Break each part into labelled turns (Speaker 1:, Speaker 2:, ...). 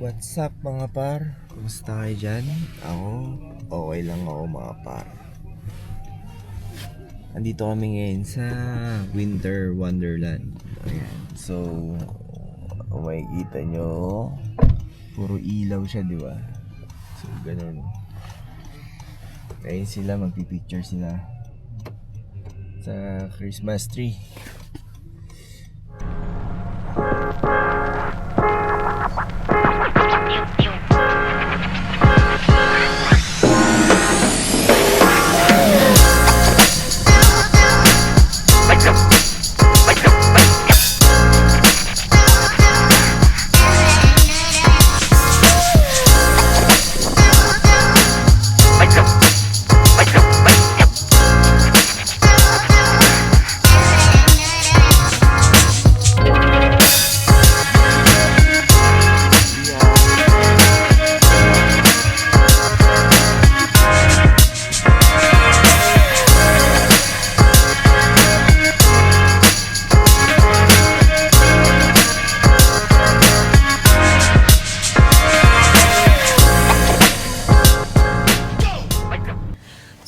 Speaker 1: What's up mga par? Kumusta kayo dyan? Ako, okay lang ako mga par. Andito kami ngayon sa Winter Wonderland. Ayan. So, kung makikita nyo, puro ilaw siya, di ba? So, ganun. Ayun sila, magpipicture sila sa Christmas tree.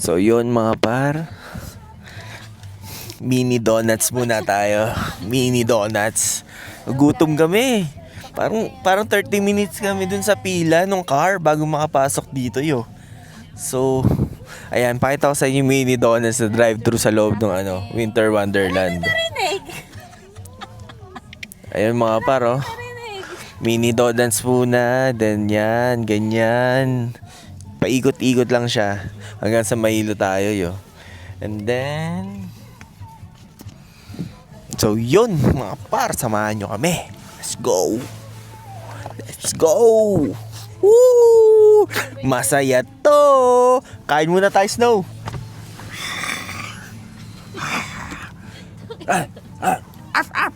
Speaker 1: So yun mga par, mini donuts muna tayo. Mini donuts. Gutom kami. Parang 30 minutes kami dun sa pila ng car bago makapasok dito yo. So, ayan, pakita ko sa inyo yung mini donuts na drive-thru sa loob ng Winter Wonderland. Ayun mga par, oh. Mini donuts muna, then yan, ganyan. Paikot-ikot lang siya hanggang sa mahilo tayo yo. And then, so yun mga par, samahan nyo kami. Let's go. Let's go. Woo! Masaya to. Kain muna tayo, Snow. Up.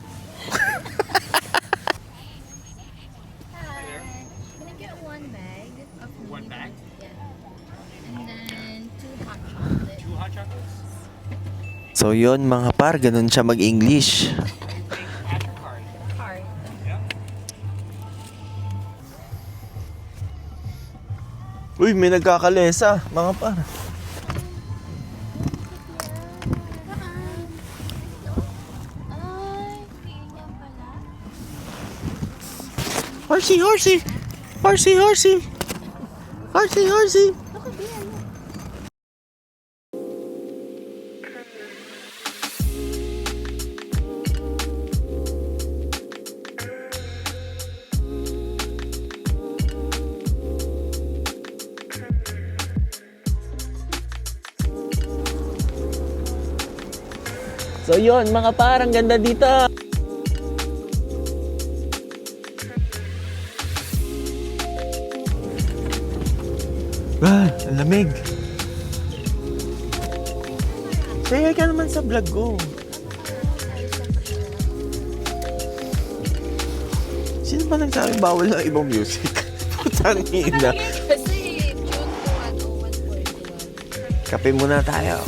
Speaker 1: So yun mga par, ganun siya mag-English. Uy, may nagkakalesa mga par. Horsey. So yun mga par, ang ganda dito. Ang lamig. Say hi ka naman sa vlog ko. Sino ba nagsabing bawal ng ibang music? Putang ina.
Speaker 2: Kasi June 1, 0141.
Speaker 1: Kape muna tayo.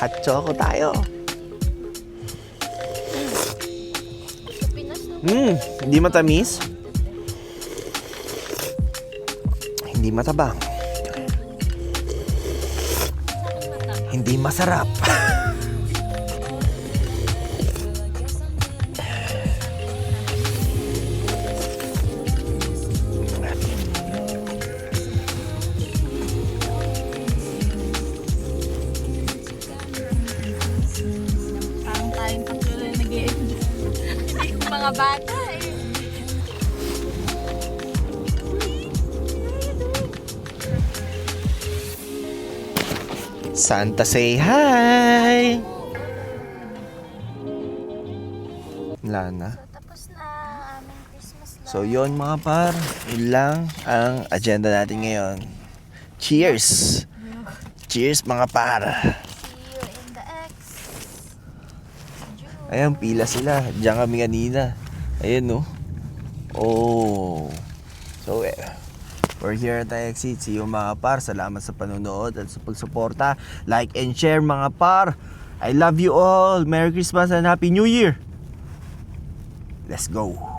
Speaker 1: Hot choco tayo. Hindi matamis. Hindi matabang. Hindi masarap.
Speaker 2: Parang tayong tatlo na nag-i-enjoy. Yung mga bata eh.
Speaker 1: Santa say hi. Wala na.
Speaker 2: Tapos na aming Christmas lights.
Speaker 1: So yun mga par, yun lang ang agenda natin ngayon. Cheers! Cheers mga par!
Speaker 2: See you in the X. June.
Speaker 1: Ayan, pila sila. Diyan kami kanina. Ayan no. Oh. So we're here at Exit. See you mga par. Salamat sa panonood at sa pagsuporta. Like and share mga par. I love you all. Merry Christmas and Happy New Year. Let's go.